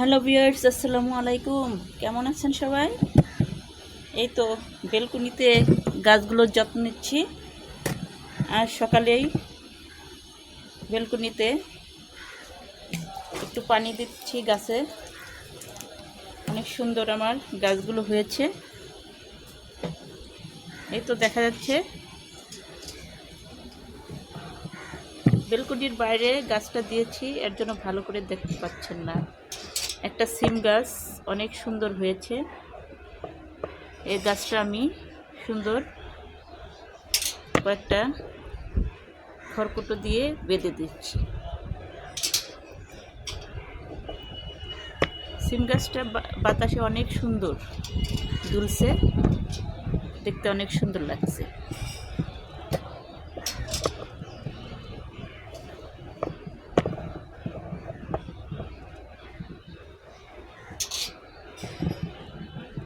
Hello viewers, আসসালামু আলাইকুম। কেমন আছেন সবাই? এই তো বেলকুনিতে গাছগুলোর যত্ন নিচ্ছি। আর সকালেই বেলকুনিতে একটু পানি দিচ্ছি গাছে। অনেক সুন্দর আমার গাছগুলো হয়েছে। এই তো দেখা যাচ্ছে বেলকুনির বাইরে গাছটা দিয়েছি, এর জন্য ভালো করে দেখতে পাচ্ছেন না। একটা সিম গাছ অনেক সুন্দর হয়েছে। এই গাছটা আমি সুন্দর কয়েকটা খড়কুটো দিয়ে বেঁধে দিচ্ছি। সিম গাছটা বাতাসে অনেক সুন্দর দুলছে, দেখতে অনেক সুন্দর লাগছে।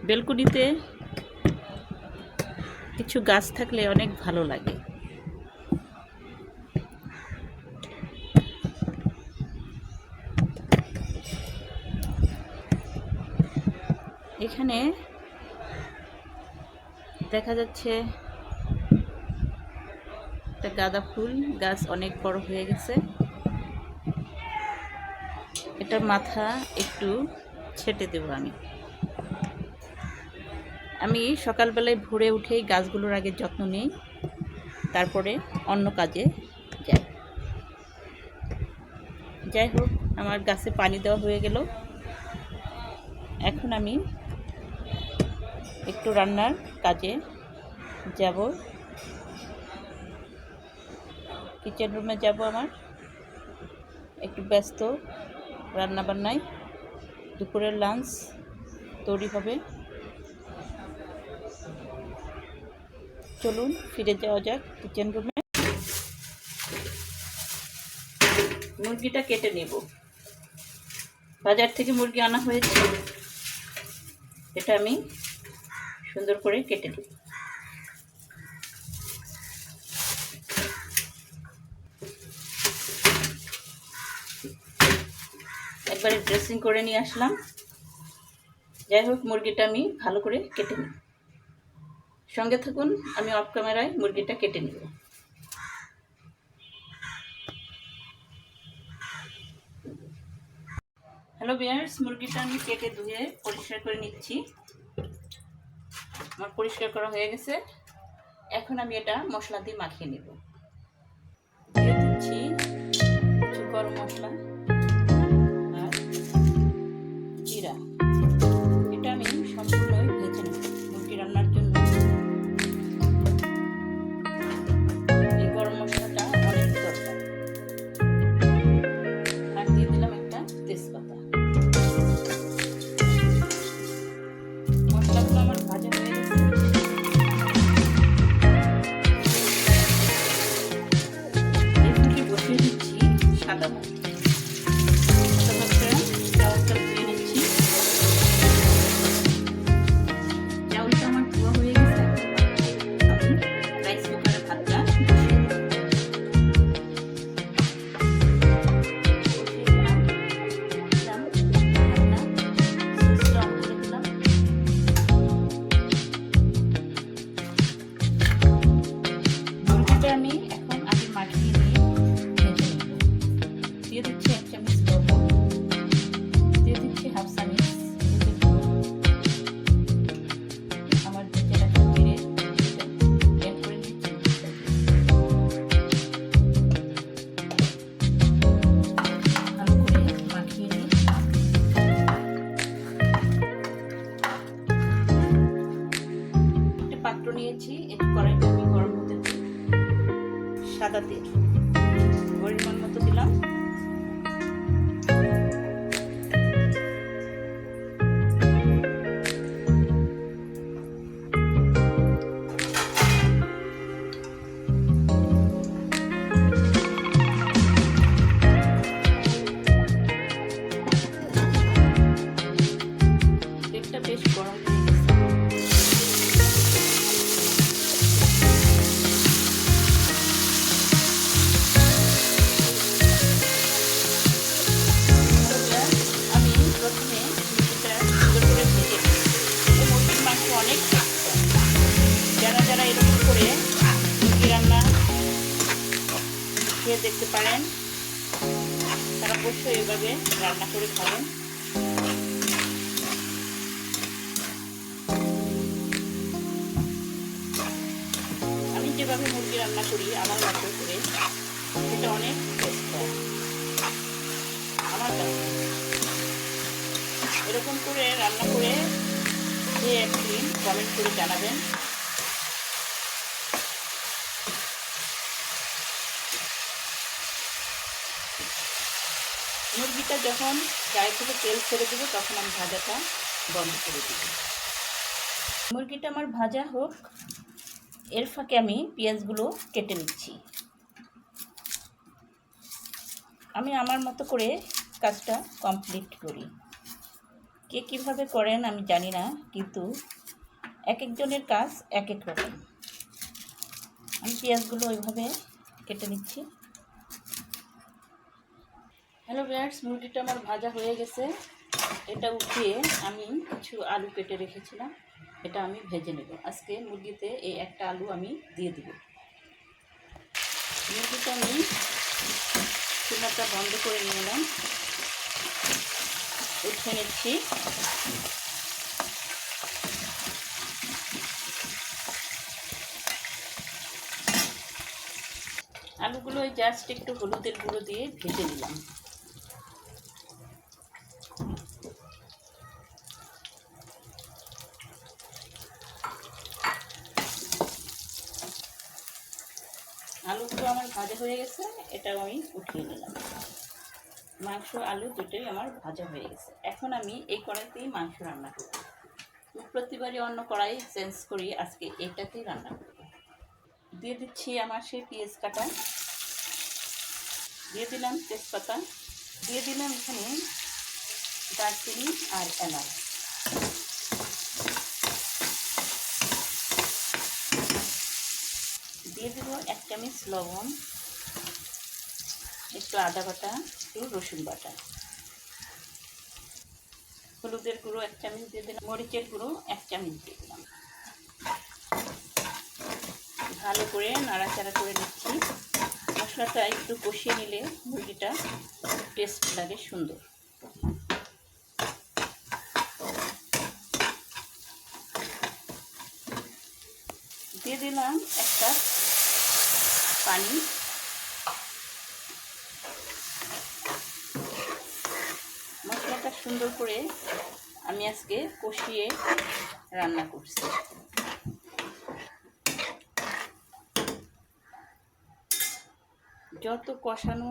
বেলকুনিতে কিছু গাছ থাকলে অনেক ভালো লাগে। এখানে দেখা যাচ্ছে একটা গাঁদা ফুল গাছ অনেক বড় হয়ে গেছে। এটার মাথা একটু ছেটে দেব আমি সকালবেলায় ভোরে উঠেই গাছগুলোর আগে যত্ন নিই, তারপরে অন্য কাজে যাই। যাই হোক, আমার গাছে পানি দেওয়া হয়ে গেল। এখন আমি একটু রান্নার কাজে যাব। কিচেন রুমে যাব, আমার একটু ব্যস্ত রান্না বান্নায়। দুপুরের লাঞ্চ তৈরি হবে। চলুন ফিরে যাওয়া যাক কিচেন রুমে। মুরগিটা কেটে নেব। বাজার থেকে মুরগি আনা হয়েছে, এটা আমি সুন্দর করে কেটে নেব। একবারে ড্রেসিং করে নিয়ে আসলাম। যাই হোক, মুরগিটা আমি ভালো করে কেটে নিই। সঙ্গে থাকুন, আমি অফ ক্যামেরায় মুরগিটা কেটে নেব। হ্যালো ভিউয়ার্স, মুরগিটা আমি কেটে ধুয়ে পরিষ্কার করে নিচ্ছি। আমার পরিষ্কার করা হয়ে গেছে। এখন আমি এটা মশলা দিয়ে মাখিয়ে নেব। দিয়ে দিচ্ছি কিছু গরম মশলা আর জিরা। এটা আমি সম্পূর্ণই ভেজে নেব মুরগি রান্নার জন্য। এই গরম মশলাটা অনেক দরকার। আর দিয়ে দিলাম একটা তেজপাতা। মশলাগুলো আমার ভাজা হয়ে গেছে। এখানে বসিয়ে দিচ্ছি সাদা ভাত। চাউলটা ধুয়ে নিচ্ছি। চাউলটা আমার ধোয়া হয়ে গেছে। আমি রাইস কুকারে ভাতটা বসিয়ে দিলাম। মুরগিটা আমি এখন আগে মাখিয়ে নিয়ে ভেজে নেব। দিয়ে দিচ্ছি 1 চামচ লবণ, দিয়ে দিচ্ছি হাফ চামচ আমার ভেজে রাখা জিরে এড করে দিচ্ছি। ভালো করে মাখিয়ে নিই। একটা পাত্র নিয়েছি, এই কড়াইটা আমি গরম হতে দিই। সাদা তেল পরিমাণ মতো দিলাম। তেলটা বেশ গরম হয়ে গেছে। খেয়ে দেখতে পারেন, তারা অবশ্যই এভাবে রান্না করে খাবেন। আমি যেভাবে মুরগি রান্না করি আমার মতো করে, সেটা অনেক টেস্ট হয় আমার কাছে। এরকম করে রান্না করে খেয়ে একদিন কমেন্ট করে জানাবেন। মুরগিটা যখন গায়ে থেকে তেল ছেড়ে দেবো তখন আমি ভাজাটা বন্ধ করে দেব। মুরগিটা আমার ভাজা হোক, এর ফাঁকে আমি পেঁয়াজগুলো কেটে নিচ্ছি। আমি আমার মতো করে কাজটা কমপ্লিট করি। কে কীভাবে করেন আমি জানি না, কিন্তু এক একজনের কাজ এক এক রকম। আমি পেঁয়াজগুলো ওইভাবে কেটে নিচ্ছি। হ্যালো ভিউয়ার্স, মুরগিটা আমার ভাজা হয়ে গেছে। এটা উঠিয়ে আমি কিছু আলু কেটে রেখেছিলাম, এটা আমি ভেজে নেব। আজকে মুরগিতে এই একটা আলু আমি দিয়ে দেব। মুরগিটা আমি চুলাটা বন্ধ করে নিলাম, উঠে নিচ্ছি। আলুগুলো জাস্ট একটু হলুদের গুঁড়ো দিয়ে ভেজে নিলাম। আলুগুলো আমার ভাজা হয়ে গেছে, এটাও আমি উঠিয়ে নিলাম। মাংস আলু দুটোই আমার ভাজা হয়ে গেছে। এখন আমি এই কড়াইতেই মাংস রান্না করব। প্রতিবারই অন্য কড়াই চেঞ্জ করি, আজকে এটাতেই রান্না করব। দিয়ে দিচ্ছি আমার সেই পেঁয়াজ কাটা, দিয়ে দিলাম তেজপাতা, দিয়ে দিলাম এখানে দারচিনি আর এলাচ, দিয়ে দেব 1 চামচ লবণ, একটু আদা বাটা, একটু রসুন বাটা, হলুদের গুঁড়ো 1 চামচ দিয়ে দিলাম, মরিচের গুঁড়ো 1 চামচ দিয়ে দিলাম। ভালো করে নাড়াচাড়া করে নিচ্ছি। মশলাটা একটু কষিয়ে নিলে মুরগিটা টেস্ট লাগে সুন্দর। দিয়ে দিলাম 1 কাপ পানি। মশলাটা সুন্দর করে আমি আজকে কষিয়ে রান্না করছি। যত কষানো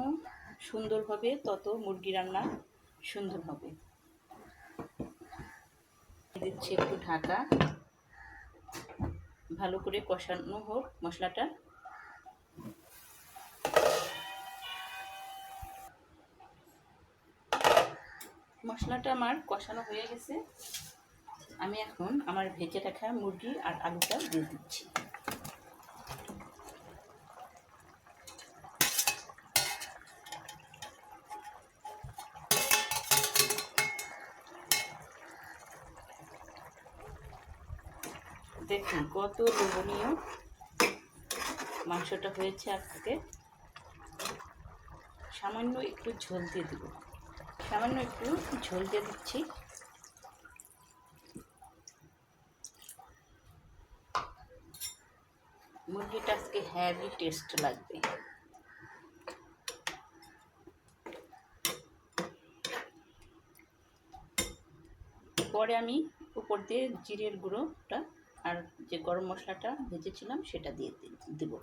সুন্দর হবে তত মুরগি রান্না সুন্দর হবে। দিচ্ছি একটু ঢাকা, ভালো করে কষানো হোক মশলাটা। মশলাটা আমার কষানো হয়ে গেছে। আমি এখন আমার ভেজে রাখা মুরগি আর আলুটা দিয়ে দিচ্ছি। দেখুন কত লোভনীয় মাংসটা হয়েছে। আজকে সামান্য একটু ঝোল দিয়ে দেব, সামান্য একটু ঝোল দিয়ে দিচ্ছি। মুরগিটা আজকে হেভি টেস্ট লাগবে। পরে আমি উপর দিয়ে জিরের গুঁড়োটা আর যে গরম মশলাটা ভেজেছিলাম সেটা দিয়ে দেব।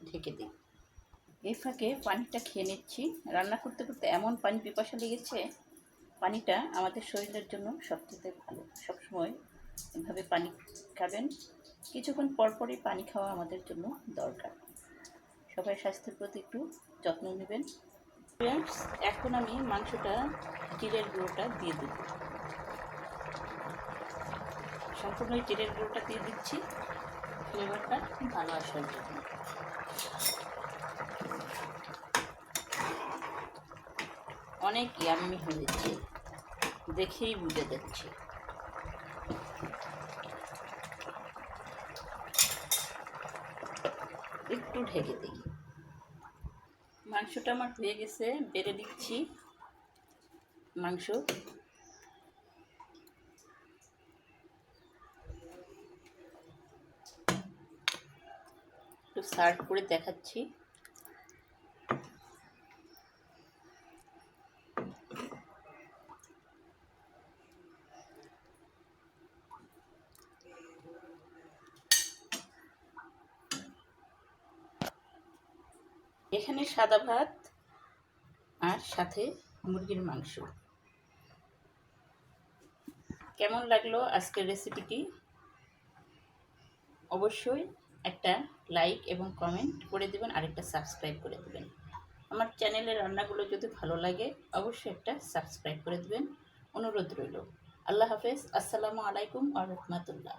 ঢেকে দিই। এই ফাঁকে পানিটা খেয়ে নিচ্ছি। রান্না করতে করতে এমন পানি পিপাসা লেগেছে, পানিটা আমাদের শরীরের জন্য সবচেয়ে ভালো। সবসময় এভাবে পানি খাবেন, কিছুক্ষণ পরপরই পানি খাওয়া আমাদের জন্য দরকার। সবাই স্বাস্থ্যের প্রতি একটু যত্ন নেবেন। এখন আমি মাংসটা জিরের গুঁড়োটা দিয়ে দেব, সম্পূর্ণ জিরের গুঁড়োটা দিয়ে দিচ্ছি ফ্লেভারটা ভালো আসার জন্য। অনেক ইয়াম্মি হয়েছে, দেখেই বুঝে যাচ্ছে। একটু ঢেকে দিই। মাংসটা আমার হয়ে গেছে, বেড়ে দিচ্ছি মাংস। একটু সার্ভ করে দেখাচ্ছি। এখানে সাদা ভাত আর সাথে মুরগির মাংস। কেমন লাগলো আজকের রেসিপিটি? অবশ্যই একটা লাইক এবং কমেন্ট করে দেবেন, আর একটা সাবস্ক্রাইব করে দেবেন। আমার চ্যানেলের রান্নাগুলো যদি ভালো লাগে অবশ্যই একটা সাবস্ক্রাইব করে দেবেন, অনুরোধ রইল। আল্লাহ হাফেজ। আসসালামু আলাইকুম ওয়া রাহমাতুল্লাহ।